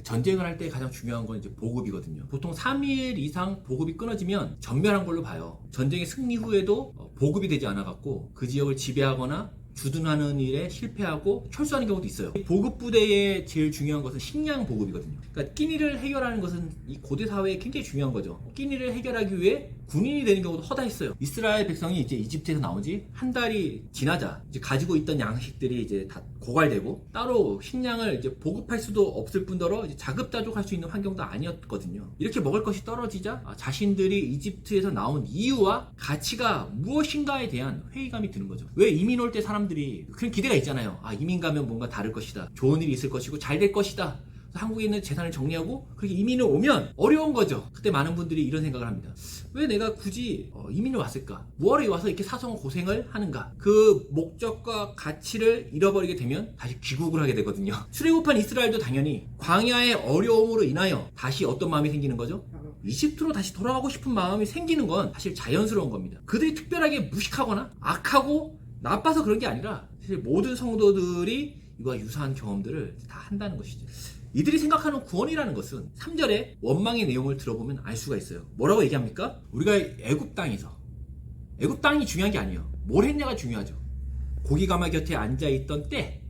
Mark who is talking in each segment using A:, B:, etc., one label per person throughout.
A: 전쟁을 할 때 가장 중요한 건 이제 보급이거든요. 보통 3일 이상 보급이 끊어지면 전멸한 걸로 봐요. 전쟁의 승리 후에도 보급이 되지 않아갖고 그 지역을 지배하거나 주둔하는 일에 실패하고 철수하는 경우도 있어요. 보급 부대의 제일 중요한 것은 식량 보급이거든요. 그러니까 끼니를 해결하는 것은 이 고대 사회에 굉장히 중요한 거죠. 끼니를 해결하기 위해 군인이 되는 경우도 허다했어요. 이스라엘 백성이 이제 이집트에서 나온 지 한 달이 지나자 이제 가지고 있던 양식들이 이제 다 고갈되고 따로 식량을 이제 보급할 수도 없을 뿐더러 이제 자급자족할 수 있는 환경도 아니었거든요. 이렇게 먹을 것이 떨어지자 자신들이 이집트에서 나온 이유와 가치가 무엇인가에 대한 회의감이 드는 거죠. 왜 이민 올 때 사람들이 그런 기대가 있잖아요. 이민 가면 뭔가 다를 것이다. 좋은 일이 있을 것이고 잘 될 것이다. 한국에 있는 재산을 정리하고 그렇게 이민을 오면 어려운 거죠. 그때 많은 분들이 이런 생각을 합니다. 왜 내가 굳이 이민을 왔을까? 뭐하러 와서 이렇게 사소한 고생을 하는가? 그 목적과 가치를 잃어버리게 되면 다시 귀국을 하게 되거든요. 출애굽한 이스라엘도 당연히 광야의 어려움으로 인하여 다시 어떤 마음이 생기는 거죠? 이집트로 다시 돌아가고 싶은 마음이 생기는 건 사실 자연스러운 겁니다. 그들이 특별하게 무식하거나 악하고 나빠서 그런 게 아니라 사실 모든 성도들이 이와 유사한 경험들을 다 한다는 것이죠. 이들이 생각하는 구원이라는 것은 3절의 원망의 내용을 들어보면 알 수가 있어요. 뭐라고 얘기합니까? 우리가 애굽 땅이 중요한 게 아니에요. 뭘 했냐가 중요하죠. 고기가마 곁에 앉아있던 때,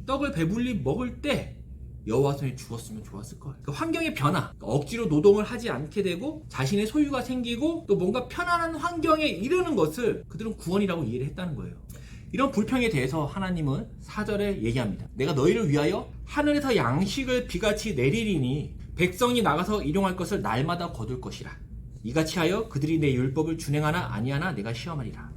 A: 떡을 배불리 먹을 때 여호와 손에 죽었으면 좋았을 거예요. 그러니까 환경의 변화, 억지로 노동을 하지 않게 되고 자신의 소유가 생기고 또 뭔가 편안한 환경에 이르는 것을 그들은 구원이라고 이해를 했다는 거예요. 이런 불평에 대해서 하나님은 4절에 얘기합니다. 내가 너희를 위하여 하늘에서 양식을 비같이 내리리니 백성이 나가서 일용할 것을 날마다 거둘 것이라. 이같이 하여 그들이 내 율법을 준행하나 아니하나 내가 시험하리라.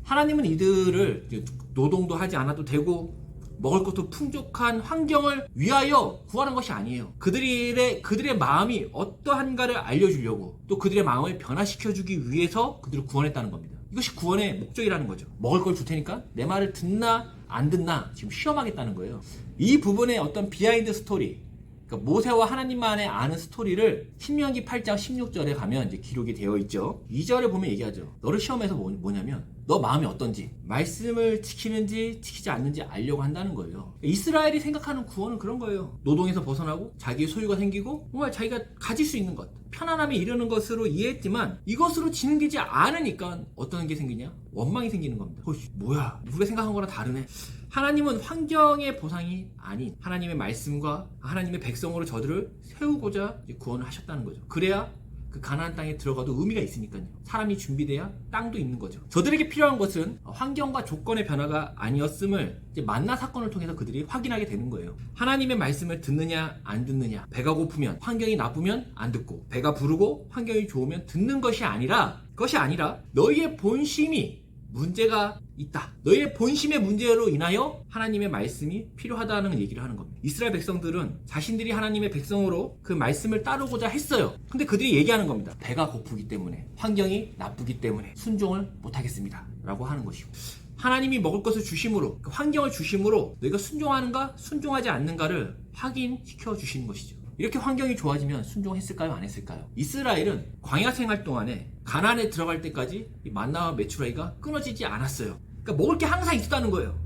A: 하나님은 이들을 노동도 하지 않아도 되고 먹을 것도 풍족한 환경을 위하여 구하는 것이 아니에요. 그들의 마음이 어떠한가를 알려주려고 또 그들의 마음을 변화시켜주기 위해서 그들을 구원했다는 겁니다. 이것이 구원의 목적이라는 거죠. 먹을 걸 줄 테니까 내 말을 듣나 안 듣나 지금 시험하겠다는 거예요. 이 부분의 어떤 비하인드 스토리, 그러니까 모세와 하나님만의 아는 스토리를 신명기 8장 16절에 가면 이제 기록이 되어 있죠. 2절에 보면 얘기하죠. 너를 시험해서 뭐냐면 너 마음이 어떤지, 말씀을 지키는지 지키지 않는지 알려고 한다는 거예요. 이스라엘이 생각하는 구원은 그런 거예요. 노동에서 벗어나고 자기의 소유가 생기고 정말 자기가 가질 수 있는 것, 편안함에 이르는 것으로 이해했지만 이것으로 진행되지 않으니까 어떤 게 생기냐? 원망이 생기는 겁니다. 뭐야, 우리가 생각한 거랑 다르네. 하나님은 환경의 보상이 아닌 하나님의 말씀과 하나님의 백성으로 저들을 세우고자 구원을 하셨다는 거죠. 그래야 그 가나안 땅에 들어가도 의미가 있으니까요. 사람이 준비돼야 땅도 있는 거죠. 저들에게 필요한 것은 환경과 조건의 변화가 아니었음을 이제 만나 사건을 통해서 그들이 확인하게 되는 거예요. 하나님의 말씀을 듣느냐 안 듣느냐, 배가 고프면 환경이 나쁘면 안 듣고 배가 부르고 환경이 좋으면 듣는 것이 아니라 너희의 본심이 문제가 있다. 너희의 본심의 문제로 인하여 하나님의 말씀이 필요하다는 얘기를 하는 겁니다. 이스라엘 백성들은 자신들이 하나님의 백성으로 그 말씀을 따르고자 했어요. 근데 그들이 얘기하는 겁니다. 배가 고프기 때문에, 환경이 나쁘기 때문에 순종을 못하겠습니다 라고 하는 것이고, 하나님이 먹을 것을 주심으로, 그 환경을 주심으로 너희가 순종하는가 순종하지 않는가를 확인시켜 주시는 것이죠. 이렇게 환경이 좋아지면 순종했을까요? 안 했을까요? 이스라엘은 광야 생활 동안에 가나안에 들어갈 때까지 이 만나와 메추라기가 끊어지지 않았어요. 그러니까 먹을 게 항상 있었다는 거예요.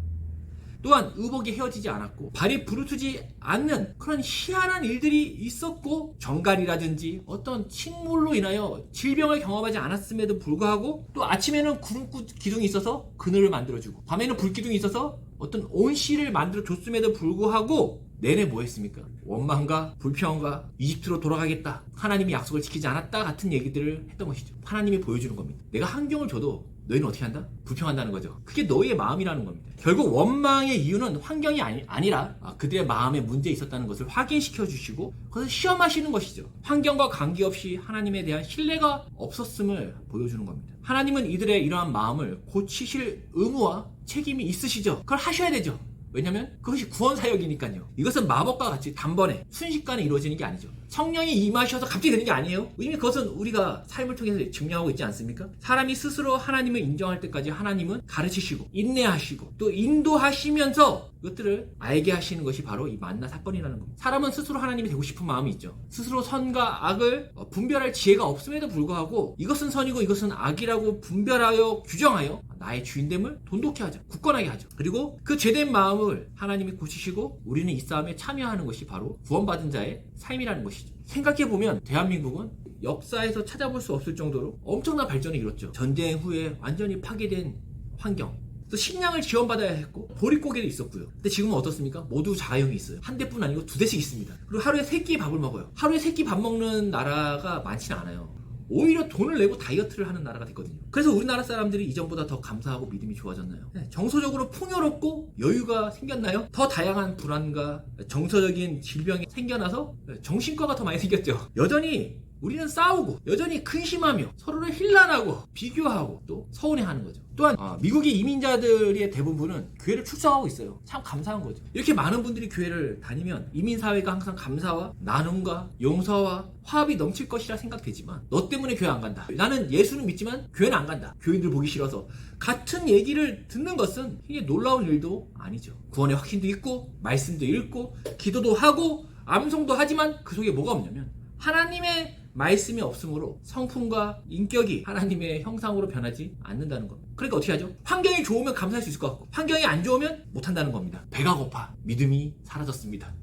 A: 또한 의복이 헤어지지 않았고 발이 부르트지 않는 그런 희한한 일들이 있었고, 정갈이라든지 어떤 식물로 인하여 질병을 경험하지 않았음에도 불구하고 또 아침에는 구름 기둥이 있어서 그늘을 만들어주고 밤에는 불기둥이 있어서 어떤 온실을 만들어줬음에도 불구하고 내내 뭐 했습니까? 원망과 불평과 이집트로 돌아가겠다, 하나님이 약속을 지키지 않았다 같은 얘기들을 했던 것이죠. 하나님이 보여주는 겁니다. 내가 환경을 줘도 너희는 어떻게 한다? 불평한다는 거죠. 그게 너희의 마음이라는 겁니다. 결국 원망의 이유는 환경이 아니라 그들의 마음에 문제 있었다는 것을 확인시켜 주시고 그것을 시험하시는 것이죠. 환경과 관계없이 하나님에 대한 신뢰가 없었음을 보여주는 겁니다. 하나님은 이들의 이러한 마음을 고치실 의무와 책임이 있으시죠. 그걸 하셔야 되죠. 왜냐면 그것이 구원 사역이니까요. 이것은 마법과 같이 단번에 순식간에 이루어지는 게 아니죠. 성령이 임하셔서 갑자기 되는 게 아니에요. 이미 그것은 우리가 삶을 통해서 증명하고 있지 않습니까? 사람이 스스로 하나님을 인정할 때까지 하나님은 가르치시고 인내하시고 또 인도하시면서 이것들을 알게 하시는 것이 바로 이 만나 사건이라는 겁니다. 사람은 스스로 하나님이 되고 싶은 마음이 있죠. 스스로 선과 악을 분별할 지혜가 없음에도 불구하고 이것은 선이고 이것은 악이라고 분별하여 규정하여 나의 주인됨을 돈독히 하자. 굳건하게 하자. 그리고 그 죄된 마음을 하나님이 고치시고 우리는 이 싸움에 참여하는 것이 바로 구원받은 자의 삶이라는 것이죠. 생각해보면 대한민국은 역사에서 찾아볼 수 없을 정도로 엄청난 발전을 이뤘죠. 전쟁 후에 완전히 파괴된 환경, 또 식량을 지원받아야 했고 보릿고개도 있었고요. 근데 지금은 어떻습니까? 모두 자가용이 있어요. 한 대뿐 아니고 두 대씩 있습니다. 그리고 하루에 3끼 밥을 먹어요. 하루에 3끼 밥 먹는 나라가 많지는 않아요. 오히려 돈을 내고 다이어트를 하는 나라가 됐거든요. 그래서 우리나라 사람들이 이전보다 더 감사하고 믿음이 좋아졌나요? 네, 정서적으로 풍요롭고 여유가 생겼나요? 더 다양한 불안과 정서적인 질병이 생겨나서 정신과가 더 많이 생겼죠. 여전히 우리는 싸우고 여전히 근심하며 서로를 힐난하고 비교하고 또 서운해하는 거죠. 또한 미국의 이민자들의 대부분은 교회를 출석하고 있어요. 참 감사한 거죠. 이렇게 많은 분들이 교회를 다니면 이민사회가 항상 감사와 나눔과 용서와 화합이 넘칠 것이라 생각되지만 너 때문에 교회 안 간다. 나는 예수는 믿지만 교회는 안 간다. 교인들 보기 싫어서. 같은 얘기를 듣는 것은 이게 놀라운 일도 아니죠. 구원의 확신도 있고 말씀도 읽고 기도도 하고 암송도 하지만 그 속에 뭐가 없냐면 하나님의 말씀이 없으므로 성품과 인격이 하나님의 형상으로 변하지 않는다는 겁니다. 그러니까 어떻게 하죠? 환경이 좋으면 감사할 수 있을 것 같고 환경이 안 좋으면 못한다는 겁니다. 배가 고파 믿음이 사라졌습니다.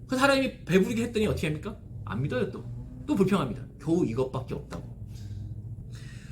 A: 그 사람이 배부르게 했더니 어떻게 합니까? 안 믿어요. 또 불평합니다. 겨우 이것밖에 없다고.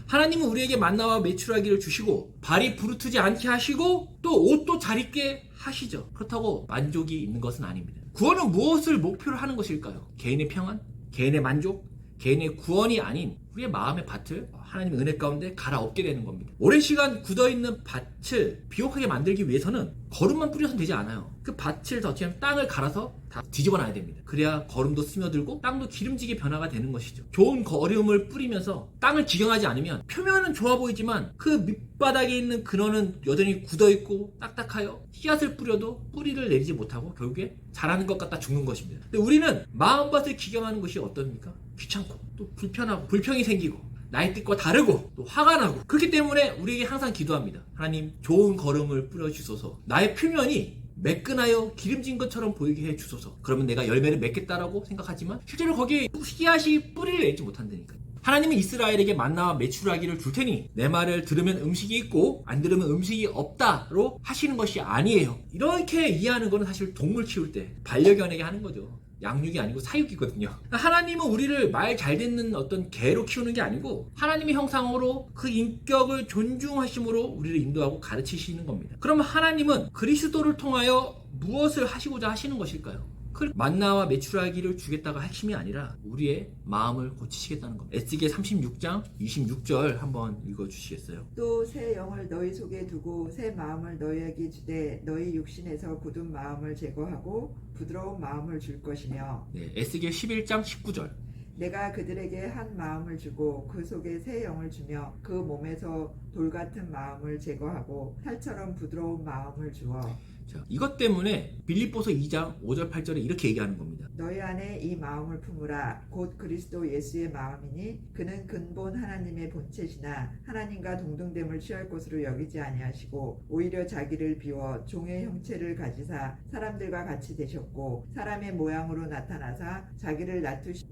A: 하나님은 우리에게 만나와 메추라기를 주시고 발이 부르트지 않게 하시고 또 옷도 잘 입게 하시죠. 그렇다고 만족이 있는 것은 아닙니다. 구원은 무엇을 목표로 하는 것일까요? 개인의 평안? 개인의 만족? 개인의 구원이 아닌 우리의 마음의 밭을 하나님의 은혜 가운데 갈아엎게 되는 겁니다. 오랜 시간 굳어있는 밭을 비옥하게 만들기 위해서는 거름만 뿌려서는 되지 않아요. 그 밭을 더 어떻게 하면 땅을 갈아서 다 뒤집어 놔야 됩니다. 그래야 거름도 스며들고 땅도 기름지게 변화가 되는 것이죠. 좋은 거름을 뿌리면서 땅을 기경하지 않으면 표면은 좋아 보이지만 그 밑바닥에 있는 근원은 여전히 굳어있고 딱딱하여 씨앗을 뿌려도 뿌리를 내리지 못하고 결국에 자라는 것 같다 죽는 것입니다. 근데 우리는 마음밭을 기경하는 것이 어떻습니까? 귀찮고 또 불편하고 불평이 생기고 나의 뜻과 다르고 또 화가 나고 그렇기 때문에 우리에게 항상 기도합니다. 하나님 좋은 걸음을 뿌려주소서. 나의 표면이 매끈하여 기름진 것처럼 보이게 해주소서. 그러면 내가 열매를 맺겠다라고 생각하지만 실제로 거기에 씨앗이 뿌리를 내지 못한다니까요. 하나님은 이스라엘에게 만나와 메추라기를 줄 테니 내 말을 들으면 음식이 있고 안 들으면 음식이 없다로 하시는 것이 아니에요. 이렇게 이해하는 것은 사실 동물 키울 때 반려견에게 하는 거죠. 양육이 아니고 사육이거든요. 하나님은 우리를 말 잘 듣는 어떤 개로 키우는 게 아니고 하나님의 형상으로 그 인격을 존중하심으로 우리를 인도하고 가르치시는 겁니다. 그럼 하나님은 그리스도를 통하여 무엇을 하시고자 하시는 것일까요? 그 만나와 메추라기를 주겠다가 핵심이 아니라 우리의 마음을 고치시겠다는 겁니다. 에스겔 36장 26절 한번 읽어주시겠어요?
B: 또 새 영을 너희 속에 두고 새 마음을 너희에게 주되 너희 육신에서 굳은 마음을 제거하고 부드러운 마음을 줄 것이며
A: 네, 에스겔 11장 19절
B: 내가 그들에게 한 마음을 주고 그 속에 새 영을 주며 그 몸에서 돌 같은 마음을 제거하고 살처럼 부드러운 마음을 주어.
A: 자, 이것 때문에 빌립보서 2장 5절 8절에 이렇게 얘기하는 겁니다.
B: 너희 안에 이 마음을 품으라. 곧 그리스도 예수의 마음이니 그는 근본 하나님의 본체시나 하나님과 동등됨을 취할 것으로 여기지 아니하시고 오히려 자기를 비워 종의 형체를 가지사 사람들과 같이 되셨고 사람의 모양으로 나타나사 자기를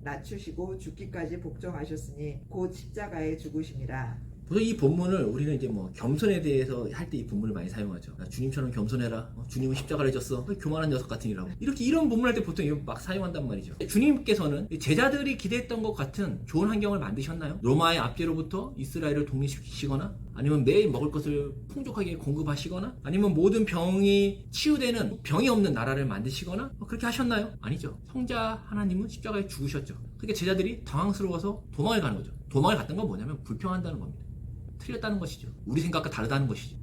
B: 낮추시고 죽기까지 복종하셨으니 곧 십자가에 죽으심이라.
A: 그래서 이 본문을 우리는 이제 뭐 겸손에 대해서 할 때 이 본문을 많이 사용하죠. 주님처럼 겸손해라. 주님은 십자가를 졌어. 교만한 녀석 같으니라고. 이런 본문을 할 때 보통 이거 막 사용한단 말이죠. 주님께서는 제자들이 기대했던 것 같은 좋은 환경을 만드셨나요? 로마의 압제로부터 이스라엘을 독립시키시거나 아니면 매일 먹을 것을 풍족하게 공급하시거나 아니면 모든 병이 치유되는 병이 없는 나라를 만드시거나 그렇게 하셨나요? 아니죠. 성자 하나님은 십자가에 죽으셨죠. 그러니까 제자들이 당황스러워서 도망을 가는 거죠. 도망을 갔던 건 뭐냐면 불평한다는 겁니다. 틀렸다는 것이죠. 우리 생각과 다르다는 것이죠.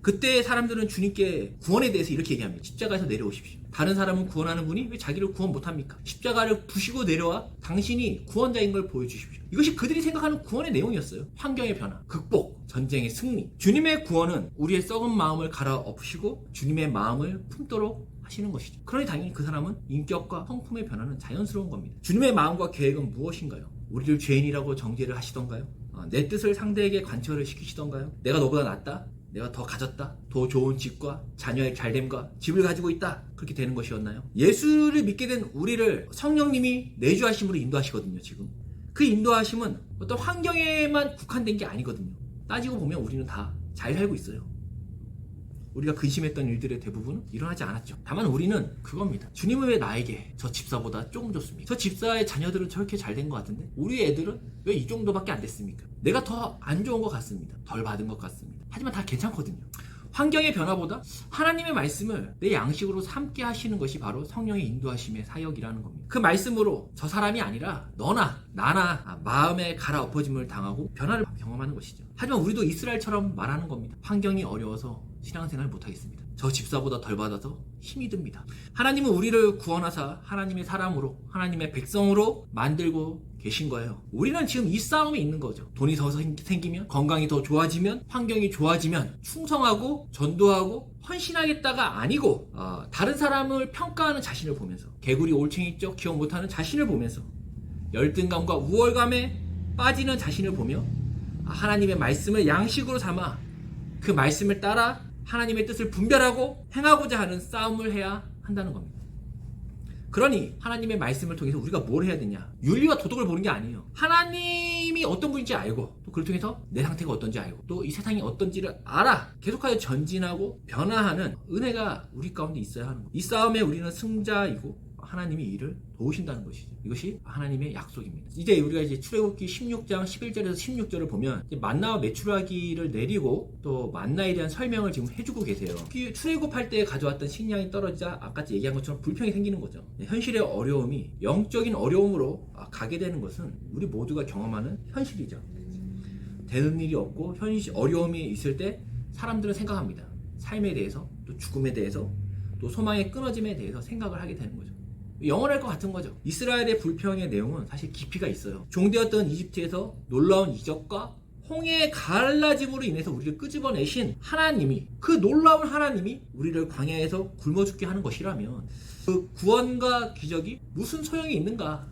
A: 그때 사람들은 주님께 구원에 대해서 이렇게 얘기합니다. 십자가에서 내려오십시오. 다른 사람은 구원하는 분이 왜 자기를 구원 못합니까? 십자가를 부시고 내려와 당신이 구원자인 걸 보여주십시오. 이것이 그들이 생각하는 구원의 내용이었어요. 환경의 변화, 극복, 전쟁의 승리. 주님의 구원은 우리의 썩은 마음을 갈아엎으시고 주님의 마음을 품도록 하시는 것이죠. 그러니 당연히 그 사람은 인격과 성품의 변화는 자연스러운 겁니다. 주님의 마음과 계획은 무엇인가요? 우리를 죄인이라고 정죄를 하시던가요? 내 뜻을 상대에게 관철을 시키시던가요? 내가 너보다 낫다? 내가 더 가졌다? 더 좋은 집과 자녀의 잘됨과 집을 가지고 있다? 그렇게 되는 것이었나요? 예수를 믿게 된 우리를 성령님이 내주하심으로 인도하시거든요. 지금 그 인도하심은 어떤 환경에만 국한된 게 아니거든요. 따지고 보면 우리는 다 잘 살고 있어요. 우리가 근심했던 일들의 대부분은 일어나지 않았죠. 다만 우리는 그겁니다. 주님은 왜 나에게 저 집사보다 조금 좋습니까? 저 집사의 자녀들은 저렇게 잘 된 것 같은데 우리 애들은 왜 이 정도밖에 안 됐습니까? 내가 더 안 좋은 것 같습니다. 덜 받은 것 같습니다. 하지만 다 괜찮거든요. 환경의 변화보다 하나님의 말씀을 내 양식으로 삼게 하시는 것이 바로 성령의 인도하심의 사역이라는 겁니다. 그 말씀으로 저 사람이 아니라 너나 나나 마음의 갈아엎어짐을 당하고 변화를 경험하는 것이죠. 하지만 우리도 이스라엘처럼 말하는 겁니다. 환경이 어려워서 신앙생활을 못하겠습니다. 저 집사보다 덜 받아서 힘이 듭니다. 하나님은 우리를 구원하사 하나님의 사람으로 하나님의 백성으로 만들고 계신 거예요. 우리는 지금 이 싸움에 있는 거죠. 돈이 더 생기면, 건강이 더 좋아지면, 환경이 좋아지면 충성하고 전도하고 헌신하겠다가 아니고 다른 사람을 평가하는 자신을 보면서, 개구리 올챙이적 기억 못하는 자신을 보면서, 열등감과 우월감에 빠지는 자신을 보며 하나님의 말씀을 양식으로 삼아 그 말씀을 따라 하나님의 뜻을 분별하고 행하고자 하는 싸움을 해야 한다는 겁니다. 그러니 하나님의 말씀을 통해서 우리가 뭘 해야 되냐? 윤리와 도덕을 보는 게 아니에요. 하나님이 어떤 분인지 알고 또 그걸 통해서 내 상태가 어떤지 알고 또 이 세상이 어떤지를 알아 계속하여 전진하고 변화하는 은혜가 우리 가운데 있어야 하는 거예요. 이 싸움에 우리는 승자이고 하나님이 이를 도우신다는 것이죠. 이것이 하나님의 약속입니다. 이제 우리가 이제 출애굽기 16장 11절에서 16절을 보면 이제 만나와 메추라기를 내리고 또 만나에 대한 설명을 지금 해주고 계세요. 출애굽할 때 가져왔던 식량이 떨어지자 아까 얘기한 것처럼 불평이 생기는 거죠. 현실의 어려움이 영적인 어려움으로 가게 되는 것은 우리 모두가 경험하는 현실이죠. 되는 일이 없고 어려움이 있을 때 사람들은 생각합니다. 삶에 대해서 또 죽음에 대해서 또 소망의 끊어짐에 대해서 생각을 하게 되는 거죠. 영원할 것 같은 거죠. 이스라엘의 불평의 내용은 사실 깊이가 있어요. 종되었던 이집트에서 놀라운 이적과 홍해의 갈라짐으로 인해서 우리를 끄집어내신 하나님이, 그 놀라운 하나님이 우리를 광야에서 굶어 죽게 하는 것이라면 그 구원과 기적이 무슨 소용이 있는가,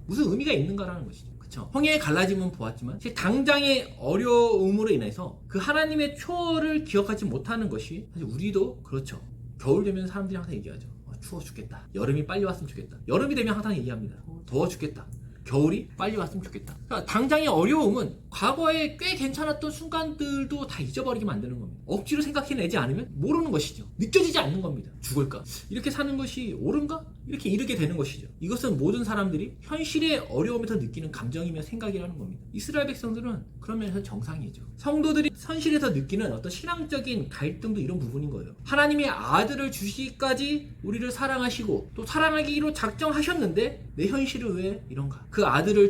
A: 무슨 의미가 있는가라는 것이죠. 그렇죠? 홍해의 갈라짐은 보았지만 당장의 어려움으로 인해서 그 하나님의 초월을 기억하지 못하는 것이 사실 우리도 그렇죠. 겨울 되면 사람들이 항상 얘기하죠. 추워 죽겠다. 여름이 빨리 왔으면 좋겠다. 여름이 되면 항상 얘기합니다. 더워 죽겠다. 겨울이 빨리 왔으면 좋겠다. 그러니까 당장의 어려움은 과거에 꽤 괜찮았던 순간들도 다 잊어버리게 만드는 겁니다. 억지로 생각해내지 않으면 모르는 것이죠. 느껴지지 않는 겁니다. 죽을까? 이렇게 사는 것이 옳은가? 이렇게 이르게 되는 것이죠. 이것은 모든 사람들이 현실의 어려움에서 느끼는 감정이며 생각이라는 겁니다. 이스라엘 백성들은 그런 면에서 정상이죠. 성도들이 현실에서 느끼는 어떤 신앙적인 갈등도 이런 부분인 거예요. 하나님의 아들을 주시기까지 우리를 사랑하시고 또 사랑하기로 작정하셨는데 내 현실은 왜 이런가? 그 아들을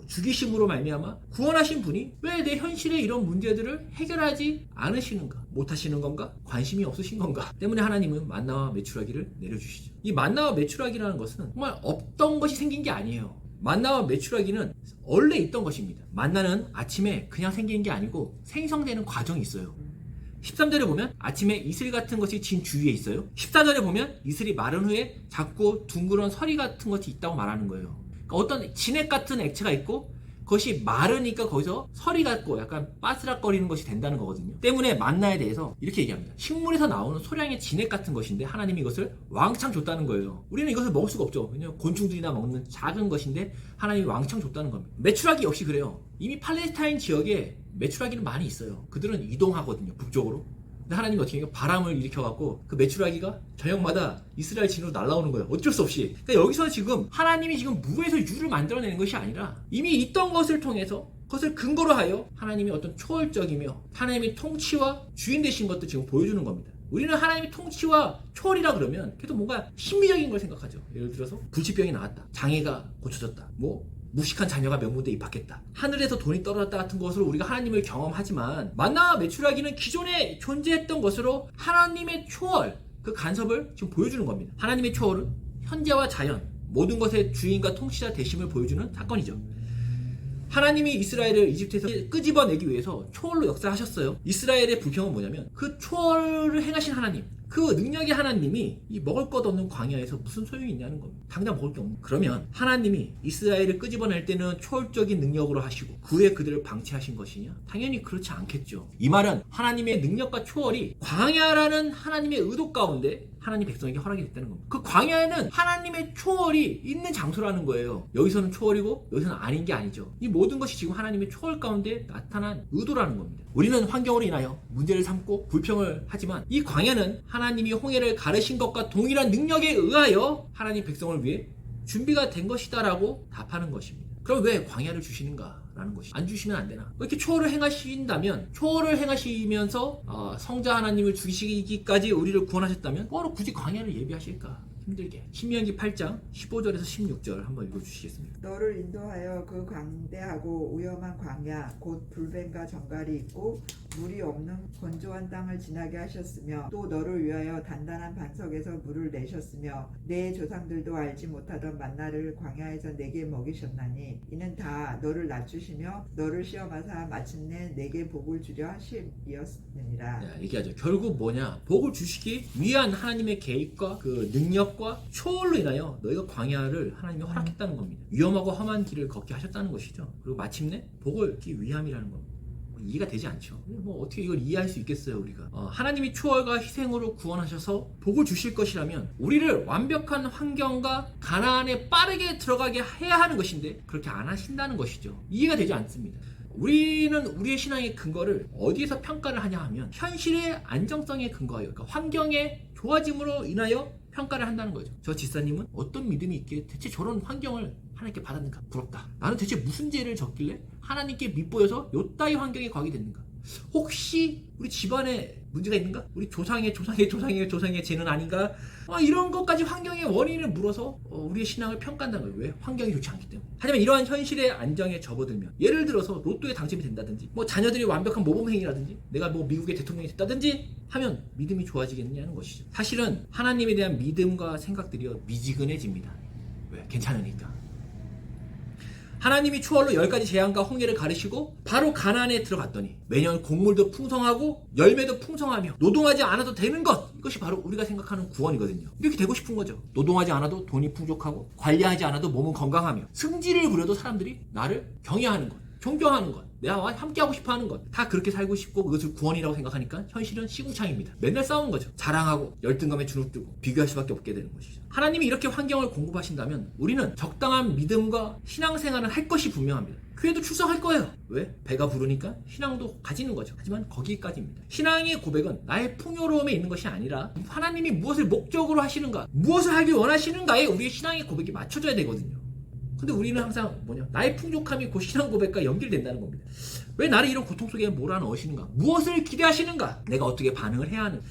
A: 죽이심으로 말미암아 구원하신 분이 왜 내 현실의 이런 문제들을 해결하지 않으시는가? 못하시는 건가? 관심이 없으신 건가? 때문에 하나님은 만나와 메추라기를 내려주시죠. 이 만나와 메추라기라는 것은 정말 없던 것이 생긴 게 아니에요. 만나와 메추라기는 원래 있던 것입니다. 만나는 아침에 그냥 생기는 게 아니고 생성되는 과정이 있어요. 13절에 보면 아침에 이슬 같은 것이 진 주위에 있어요. 14절에 보면 이슬이 마른 후에 작고 둥그런 서리 같은 것이 있다고 말하는 거예요. 그러니까 어떤 진액 같은 액체가 있고 그것이 마르니까 거기서 서리 같고 약간 바스락거리는 것이 된다는 거거든요. 때문에 만나에 대해서 이렇게 얘기합니다. 식물에서 나오는 소량의 진액 같은 것인데 하나님이 이것을 왕창 줬다는 거예요. 우리는 이것을 먹을 수가 없죠. 왜냐하면 곤충들이나 먹는 작은 것인데 하나님이 왕창 줬다는 겁니다. 메추라기 역시 그래요. 이미 팔레스타인 지역에 메추라기는 많이 있어요. 그들은 이동하거든요. 북쪽으로. 근데 하나님이 어떻게 해요? 바람을 일으켜갖고 그 메추라기가 저녁마다 이스라엘 진으로 날아오는 거예요. 어쩔 수 없이. 그러니까 여기서 지금 하나님이 지금 무에서 유를 만들어내는 것이 아니라 이미 있던 것을 통해서 그것을 근거로 하여 하나님이 어떤 초월적이며 하나님의 통치와 주인 되신 것도 지금 보여주는 겁니다. 우리는 하나님의 통치와 초월이라 그러면 계속 뭔가 신비적인 걸 생각하죠. 예를 들어서 불치병이 나왔다. 장애가 고쳐졌다. 무식한 자녀가 명문대에 입학했다. 하늘에서 돈이 떨어졌다 같은 것으로 우리가 하나님을 경험하지만 만나와 메추라기는 기존에 존재했던 것으로 하나님의 초월, 그 간섭을 지금 보여주는 겁니다. 하나님의 초월은 현재와 자연, 모든 것의 주인과 통치자 되심을 보여주는 사건이죠. 하나님이 이스라엘을 이집트에서 끄집어내기 위해서 초월로 역사하셨어요. 이스라엘의 불평은 뭐냐면 그 초월을 행하신 하나님, 그 능력의 하나님이 이 먹을 것 없는 광야에서 무슨 소용이 있냐는 겁니다. 당장 먹을 게 없는. 그러면 하나님이 이스라엘을 끄집어낼 때는 초월적인 능력으로 하시고 그 후에 그들을 방치하신 것이냐? 당연히 그렇지 않겠죠. 이 말은 하나님의 능력과 초월이 광야라는 하나님의 의도 가운데 하나님 백성에게 허락이 됐다는 겁니다. 그 광야에는 하나님의 초월이 있는 장소라는 거예요. 여기서는 초월이고 여기서는 아닌 게 아니죠. 이 모든 것이 지금 하나님의 초월 가운데 나타난 의도라는 겁니다. 우리는 환경으로 인하여 문제를 삼고 불평을 하지만 이 광야는 하나님이 홍해를 가르신 것과 동일한 능력에 의하여 하나님 백성을 위해 준비가 된 것이다라고 답하는 것입니다. 그럼 왜 광야를 주시는가? 라는 것이 안 주시면 안 되나? 이렇게 초월을 행하신다면, 초월을 행하시면서 성자 하나님을 죽이시기까지 우리를 구원하셨다면 뭐로 굳이 광야를 예비하실까? 힘들게. 신명기 8장 15절에서 16절 한번 읽어주시겠습니까?
B: 너를 인도하여 그 광대하고 위험한 광야 곧 불뱀과 정갈이 있고 물이 없는 건조한 땅을 지나게 하셨으며 또 너를 위하여 단단한 반석에서 물을 내셨으며 내 조상들도 알지 못하던 만나를 광야에서 내게 먹이셨나니 이는 다 너를 낮추시며 너를 시험하사 마침내 내게 복을 주려 하심이었느니라.
A: 네, 얘기하죠. 결국 뭐냐? 복을 주시기 위한 하나님의 계획과 그 능력과 초월로 인하여 너희가 광야를 하나님이 허락했다는 겁니다. 위험하고 험한 길을 걷게 하셨다는 것이죠. 그리고 마침내 복을 주기 위함이라는 겁니다. 이해가 되지 않죠. 뭐 어떻게 이걸 이해할 수 있겠어요, 우리가. 하나님이 초월과 희생으로 구원하셔서 복을 주실 것이라면 우리를 완벽한 환경과 가나안에 빠르게 들어가게 해야 하는 것인데 그렇게 안 하신다는 것이죠. 이해가 되지 않습니다. 우리는 우리의 신앙의 근거를 어디에서 평가를 하냐 하면 현실의 안정성에 근거하여, 그러니까 환경의 좋아짐으로 인하여 평가를 한다는 거죠. 저 집사님은 어떤 믿음이 있기에 대체 저런 환경을 하나님께 받았는가? 부럽다. 나는 대체 무슨 죄를 졌길래 하나님께 밑보여서 요따위 환경에 가게 됐는가? 혹시 우리 집안에 문제가 있는가? 우리 조상의 죄는 아닌가? 이런 것까지 환경의 원인을 물어서 우리의 신앙을 평가한다는 거예요. 왜? 환경이 좋지 않기 때문에. 하지만 이러한 현실의 안정에 접어들면, 예를 들어서 로또에 당첨이 된다든지, 뭐 자녀들이 완벽한 모범행위라든지, 내가 뭐 미국의 대통령이 됐다든지 하면 믿음이 좋아지겠느냐는 것이죠. 사실은 하나님에 대한 믿음과 생각들이 미지근해집니다. 왜? 괜찮으니까. 하나님이 초월로 10가지 재앙과 홍해를 가르시고 바로 가나안에 들어갔더니 매년 곡물도 풍성하고 열매도 풍성하며 노동하지 않아도 되는 것, 이것이 바로 우리가 생각하는 구원이거든요. 이렇게 되고 싶은 거죠. 노동하지 않아도 돈이 풍족하고 관리하지 않아도 몸은 건강하며 승질을 부려도 사람들이 나를 경외하는 것, 존경하는 것, 내가 함께하고 싶어하는 것, 다 그렇게 살고 싶고 그것을 구원이라고 생각하니까 현실은 시궁창입니다. 맨날 싸우는 거죠. 자랑하고 열등감에 주눅들고 비교할 수밖에 없게 되는 것이죠. 하나님이 이렇게 환경을 공급하신다면 우리는 적당한 믿음과 신앙생활을 할 것이 분명합니다. 교회도 출석할 거예요. 왜? 배가 부르니까 신앙도 가지는 거죠. 하지만 거기까지입니다. 신앙의 고백은 나의 풍요로움에 있는 것이 아니라 하나님이 무엇을 목적으로 하시는가, 무엇을 하길 원하시는가에 우리의 신앙의 고백이 맞춰져야 되거든요. 근데 우리는 항상 나의 풍족함이 곧 신앙 고백과 연결된다는 겁니다. 왜 나를 이런 고통 속에 몰아넣으시는가? 무엇을 기대하시는가? 내가 어떻게 반응을 해야 하는가?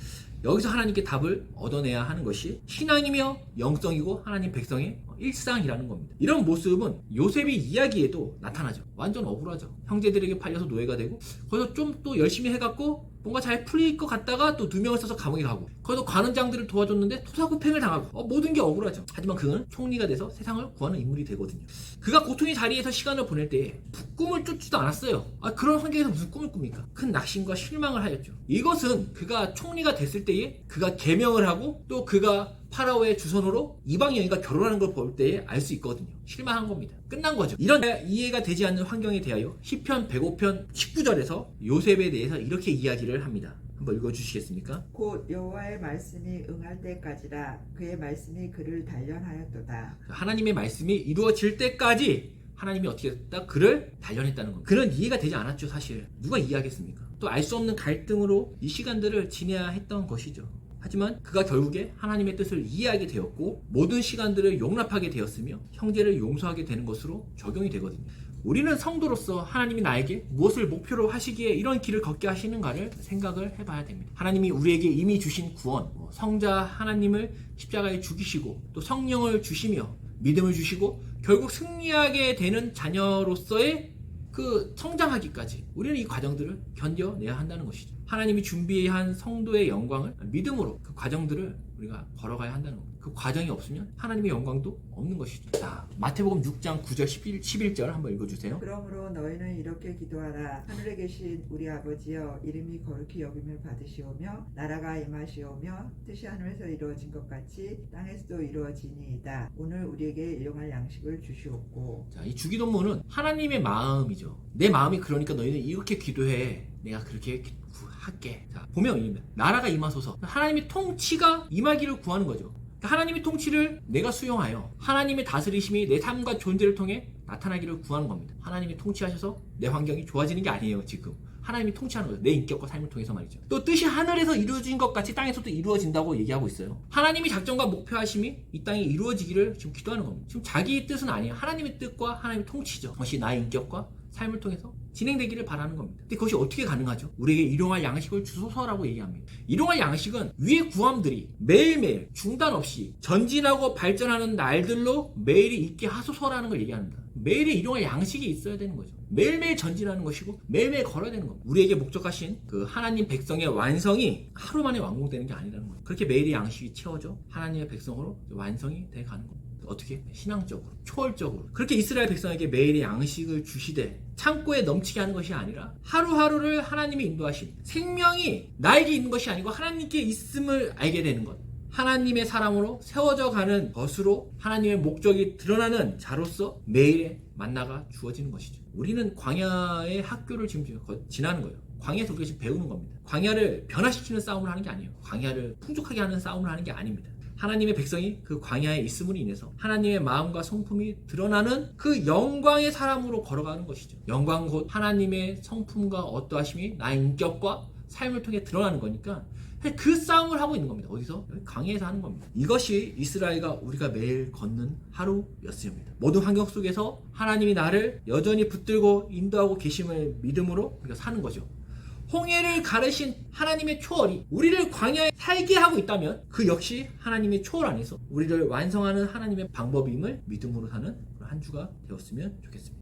A: 여기서 하나님께 답을 얻어내야 하는 것이 신앙이며 영성이고 하나님 백성의 일상이라는 겁니다. 이런 모습은 요셉의 이야기에도 나타나죠. 완전 억울하죠. 형제들에게 팔려서 노예가 되고 거기서 좀 또 열심히 해갖고 뭔가 잘 풀릴 것 같다가 또 2명을 써서 감옥에 가고 거기서 관원장들을 도와줬는데 토사구팽을 당하고 모든 게 억울하죠. 하지만 그는 총리가 돼서 세상을 구하는 인물이 되거든요. 그가 고통의 자리에서 시간을 보낼 때에 꿈을 쫓지도 않았어요. 그런 환경에서 무슨 꿈을 꿉니까? 큰 낙심과 실망을 하였죠. 이것은 그가 총리가 됐을 때에 그가 계명을 하고 또 그가 파라오의 주선으로 이방 여인과 결혼하는 걸 볼 때에 알 수 있거든요. 실망한 겁니다. 끝난 거죠. 이런 이해가 되지 않는 환경에 대하여 시편 105편 19절에서 요셉에 대해서 이렇게 이야기를 합니다. 한번 읽어주시겠습니까?
B: 곧 여호와의 말씀이 응할 때까지라 그의 말씀이 그를 단련하였도다.
A: 하나님의 말씀이 이루어질 때까지 하나님이 어떻게 했다? 그를 단련했다는 겁니다. 그는 이해가 되지 않았죠. 사실 누가 이해하겠습니까? 또 알 수 없는 갈등으로 이 시간들을 지내야 했던 것이죠. 하지만 그가 결국에 하나님의 뜻을 이해하게 되었고 모든 시간들을 용납하게 되었으며 형제를 용서하게 되는 것으로 적용이 되거든요. 우리는 성도로서 하나님이 나에게 무엇을 목표로 하시기에 이런 길을 걷게 하시는가를 생각을 해봐야 됩니다. 하나님이 우리에게 이미 주신 구원, 성자 하나님을 십자가에 죽이시고 또 성령을 주시며 믿음을 주시고 결국 승리하게 되는 자녀로서의 그 성장하기까지 우리는 이 과정들을 견뎌내야 한다는 것이죠. 하나님이 준비한 성도의 영광을 믿음으로 그 과정들을 우리가 걸어가야 한다는 겁니다. 그 과정이 없으면 하나님의 영광도 없는 것이죠. 자, 마태복음 6장 9절 11절 한번 읽어주세요.
B: 그러므로 너희는 이렇게 기도하라. 하늘에 계신 우리 아버지여, 이름이 거룩히 여김을 받으시오며 나라가 임하시오며 뜻이 하늘에서 이루어진 것 같이 땅에서도 이루어지니이다. 오늘 우리에게 일용할 양식을 주시옵고.
A: 자, 이 주기도문은 하나님의 마음이죠. 내 마음이 그러니까 너희는 이렇게 기도해. 내가 그렇게 할게. 자, 보면 이입니다. 나라가 임하소서. 하나님의 통치가 임하기를 구하는 거죠. 하나님의 통치를 내가 수용하여 하나님의 다스리심이 내 삶과 존재를 통해 나타나기를 구하는 겁니다. 하나님이 통치하셔서 내 환경이 좋아지는 게 아니에요. 지금 하나님이 통치하는 거죠. 내 인격과 삶을 통해서 말이죠. 또 뜻이 하늘에서 이루어진 것 같이 땅에서도 이루어진다고 얘기하고 있어요. 하나님이 작정과 목표하심이 이 땅에 이루어지기를 지금 기도하는 겁니다. 지금 자기 뜻은 아니에요. 하나님의 뜻과 하나님의 통치죠. 그것이 나의 인격과 삶을 통해서 진행되기를 바라는 겁니다. 근데 그것이 어떻게 가능하죠? 우리에게 일용할 양식을 주소서라고 얘기합니다. 일용할 양식은 위의 구함들이 매일매일 중단 없이 전진하고 발전하는 날들로 매일이 있게 하소서라는 걸 얘기합니다. 매일의 일용할 양식이 있어야 되는 거죠. 매일매일 전진하는 것이고 매일매일 걸어야 되는 겁니다. 우리에게 목적하신 그 하나님 백성의 완성이 하루 만에 완공되는 게 아니라는 거예요. 그렇게 매일의 양식이 채워져 하나님의 백성으로 완성이 돼 가는 겁니다. 어떻게? 신앙적으로, 초월적으로. 그렇게 이스라엘 백성에게 매일의 양식을 주시되 창고에 넘치게 하는 것이 아니라 하루하루를 하나님이 인도하신 생명이 나에게 있는 것이 아니고 하나님께 있음을 알게 되는 것. 하나님의 사람으로 세워져 가는 것으로 하나님의 목적이 드러나는 자로서 매일의 만나가 주어지는 것이죠. 우리는 광야의 학교를 지금 지나는 거예요. 광야에서 우리가 지금 배우는 겁니다. 광야를 변화시키는 싸움을 하는 게 아니에요. 광야를 풍족하게 하는 싸움을 하는 게 아닙니다. 하나님의 백성이 그 광야에 있음으로 인해서 하나님의 마음과 성품이 드러나는 그 영광의 사람으로 걸어가는 것이죠. 영광 곧 하나님의 성품과 어떠하심이 나의 인격과 삶을 통해 드러나는 거니까 그 싸움을 하고 있는 겁니다. 어디서? 광야에서 하는 겁니다. 이것이 이스라엘과 우리가 매일 걷는 하루였습니다. 모든 환경 속에서 하나님이 나를 여전히 붙들고 인도하고 계심을 믿음으로 우리가 사는 거죠. 홍해를 가르신 하나님의 초월이 우리를 광야에 살게 하고 있다면 그 역시 하나님의 초월 안에서 우리를 완성하는 하나님의 방법임을 믿음으로 사는 한 주가 되었으면 좋겠습니다.